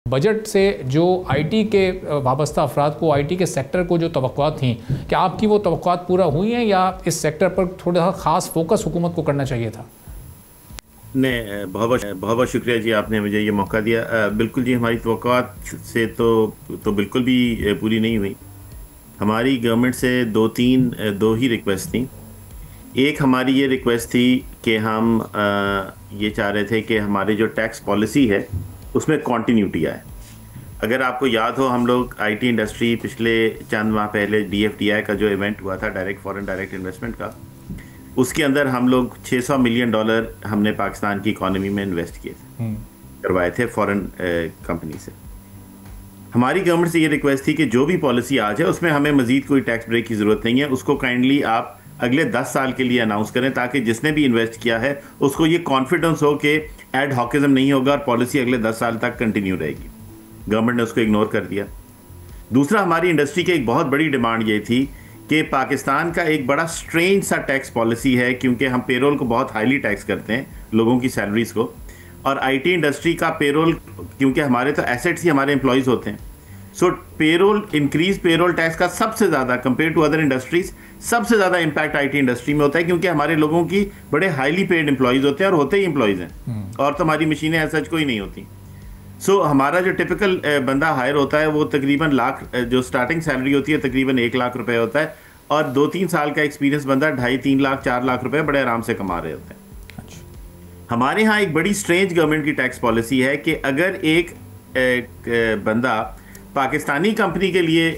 Budget से जो IT के वाबस्ता अफराद को, आईटी के सेक्टर को जो तवक्कुआत थी, क्या आपकी वो तवक्कुआत पूरा हुई हैं या इस सेक्टर पर थोड़ा सा ख़ास फोकस हुकूमत को करना चाहिए था? नहीं, बहुत बहुत शुक्रिया जी, आपने मुझे ये मौका दिया। बिल्कुल जी, हमारी तवक्कुआत से तो बिल्कुल भी पूरी नहीं हुई। हमारी गवर्नमेंट से दो ही रिक्वेस्ट थी। एक हमारी ये रिक्वेस्ट थी कि हम ये चाह रहे थे कि हमारी जो टैक्स पॉलिसी है उसमें कॉन्टीन्यूटी आए। अगर आपको याद हो, हम लोग आईटी इंडस्ट्री पिछले चंद माह पहले DFDI का जो इवेंट हुआ था, डायरेक्ट फॉरेन डायरेक्ट इन्वेस्टमेंट का, उसके अंदर हम लोग $600 मिलियन हमने पाकिस्तान की इकॉनमी में इन्वेस्ट किए थे, करवाए थे फॉरेन कंपनी से। हमारी गवर्नमेंट से ये रिक्वेस्ट थी कि जो भी पॉलिसी आ जाए उसमें हमें मजीद कोई टैक्स ब्रेक की ज़रूरत नहीं है, उसको काइंडली आप अगले 10 साल के लिए अनाउंस करें, ताकि जिसने भी इन्वेस्ट किया है उसको ये कॉन्फिडेंस हो कि एड हॉकिज्म नहीं होगा और पॉलिसी अगले 10 साल तक कंटिन्यू रहेगी। गवर्नमेंट ने उसको इग्नोर कर दिया। दूसरा, हमारी इंडस्ट्री की एक बहुत बड़ी डिमांड ये थी कि पाकिस्तान का एक बड़ा स्ट्रेंज सा टैक्स पॉलिसी है, क्योंकि हम पेरोल को बहुत हाईली टैक्स करते हैं, लोगों की सैलरीज को, और आईटी इंडस्ट्री का पेरोल, क्योंकि हमारे तो एसेट्स ही हमारे एम्प्लॉयज़ होते हैं, सो इंक्रीज पेरोल टैक्स का सबसे ज़्यादा कंपेयर टू अदर इंडस्ट्रीज सबसे ज़्यादा इम्पैक्ट आईटी इंडस्ट्री में होता है, क्योंकि हमारे लोगों की बड़े हाईली पेड एम्प्लॉयज़ होते हैं और होते ही एम्प्लॉयज़ हैं, और तो हमारी मशीनें ऐसा कोई नहीं होती। सो हमारा जो टिपिकल बंदा हायर होता है वो तकरीबन जो स्टार्टिंग सैलरी होती है तकरीबन 1 लाख रुपए होता है, और 2-3 साल का एक्सपीरियंस बंदा 2.5-3 लाख 4 लाख रुपए बड़े आराम से कमा रहे होते हैं। हमारे यहाँ एक बड़ी स्ट्रेंज गवर्नमेंट की टैक्स पॉलिसी है कि अगर एक बंदा पाकिस्तानी कंपनी के लिए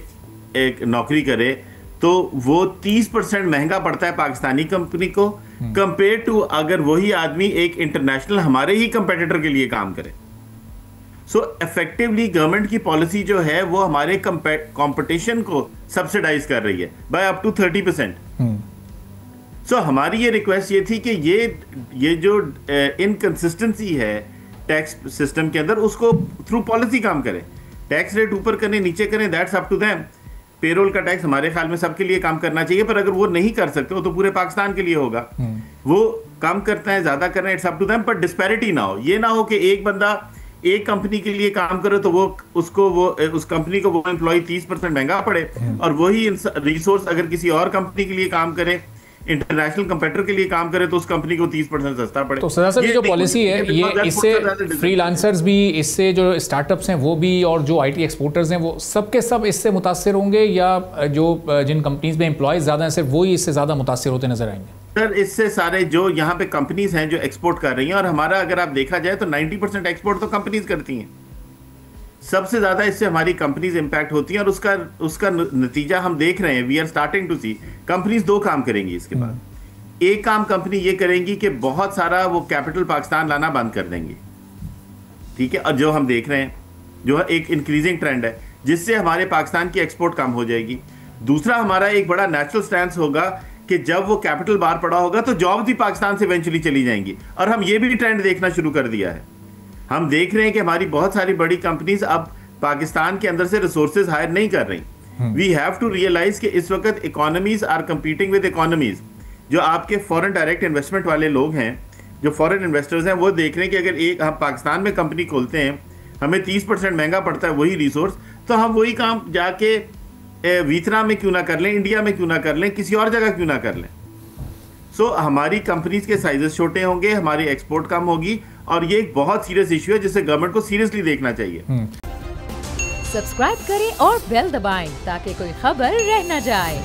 एक नौकरी करे तो वो 30% महंगा पड़ता है पाकिस्तानी कंपनी को, कंपेयर टू अगर वही आदमी एक इंटरनेशनल हमारे ही कंपेटिटर के लिए काम करे। सो इफेक्टिवली गवर्नमेंट की पॉलिसी जो है वो हमारे कंपटीशन को सब्सिडाइज कर रही है बाय अप टू 30%। सो हमारी ये रिक्वेस्ट ये थी कि ये जो इनकंसिस्टेंसी है टैक्स सिस्टम के अंदर, उसको थ्रू पॉलिसी काम करें। टैक्स रेट ऊपर करें नीचे करें, that's up to them. Payroll का टैक्स हमारे ख्याल में सबके लिए काम करना चाहिए, पर अगर वो नहीं कर सकते हो तो पूरे पाकिस्तान के लिए होगा। वो कम करता है, ज्यादा करना है, इट्स अप टू देम, पर डिस्पैरिटी ना हो। ये ना हो कि एक बंदा एक कंपनी के लिए काम करे तो उस कंपनी को वो एम्प्लॉय 30% महंगा पड़े, और वही रिसोर्स अगर किसी और कंपनी के लिए काम करे, इंटरनेशनल कंपेटिटर के लिए काम करे, तो उस कंपनी को 30% सस्ता पड़े। तो सजा सर, ये जो पॉलिसी है ये इससे फ्रीलांसर्स भी, इससे जो स्टार्टअप्स हैं वो भी, और जो आईटी एक्सपोर्टर्स हैं वो सब के सब इससे मुतासिर होंगे, या जो जिन कंपनीज में एम्प्लॉयज ज़्यादा हैं सिर्फ वही इससे ज़्यादा मुतासिर होते नजर आएंगे? सर, इससे सारे जो यहाँ पे कंपनीज हैं जो एक्सपोर्ट कर रही हैं, और हमारा अगर आप देखा जाए तो 90% एक्सपोर्ट तो कंपनीज करती हैं, सबसे ज्यादा इससे हमारी कंपनीज इंपैक्ट होती हैं, और उसका नतीजा हम देख रहे हैं। We are starting to see companies 2 काम करेंगी इसके बाद। एक काम कंपनी ये करेंगी कि बहुत सारा वो कैपिटल पाकिस्तान लाना बंद कर देंगी, ठीक है, और जो हम देख रहे हैं जो है एक इंक्रीजिंग ट्रेंड है, जिससे हमारे पाकिस्तान की एक्सपोर्ट कम हो जाएगी। दूसरा, हमारा एक बड़ा नेचुरल स्टैंस होगा कि जब वो कैपिटल बाहर पड़ा होगा तो जॉब भी पाकिस्तान से इवेंचुअली चली जाएंगी, और हम ये भी ट्रेंड देखना शुरू कर दिया है। हम देख रहे हैं कि हमारी बहुत सारी बड़ी कंपनीज अब पाकिस्तान के अंदर से रिसोर्सेज हायर नहीं कर रही। वी हैव टू रियलाइज कि इस वक्त economies are competing with economies. जो आपके फॉरेन डायरेक्ट इन्वेस्टमेंट वाले लोग हैं, जो फॉरेन इन्वेस्टर्स हैं, वो देख रहे हैं कि अगर हम पाकिस्तान में कंपनी खोलते हैं, हमें 30% महंगा पड़ता है वही रिसोर्स, तो हम वही काम जाके वियतनाम में क्यों ना कर लें, इंडिया में क्यों ना कर लें, किसी और जगह क्यों ना कर लें। सो हमारी कंपनीज के साइजेस छोटे होंगे, हमारी एक्सपोर्ट कम होगी, और ये एक बहुत सीरियस इशू है जिसे गवर्नमेंट को सीरियसली देखना चाहिए। सब्सक्राइब करें और बेल दबाएं ताकि कोई खबर रह न जाए।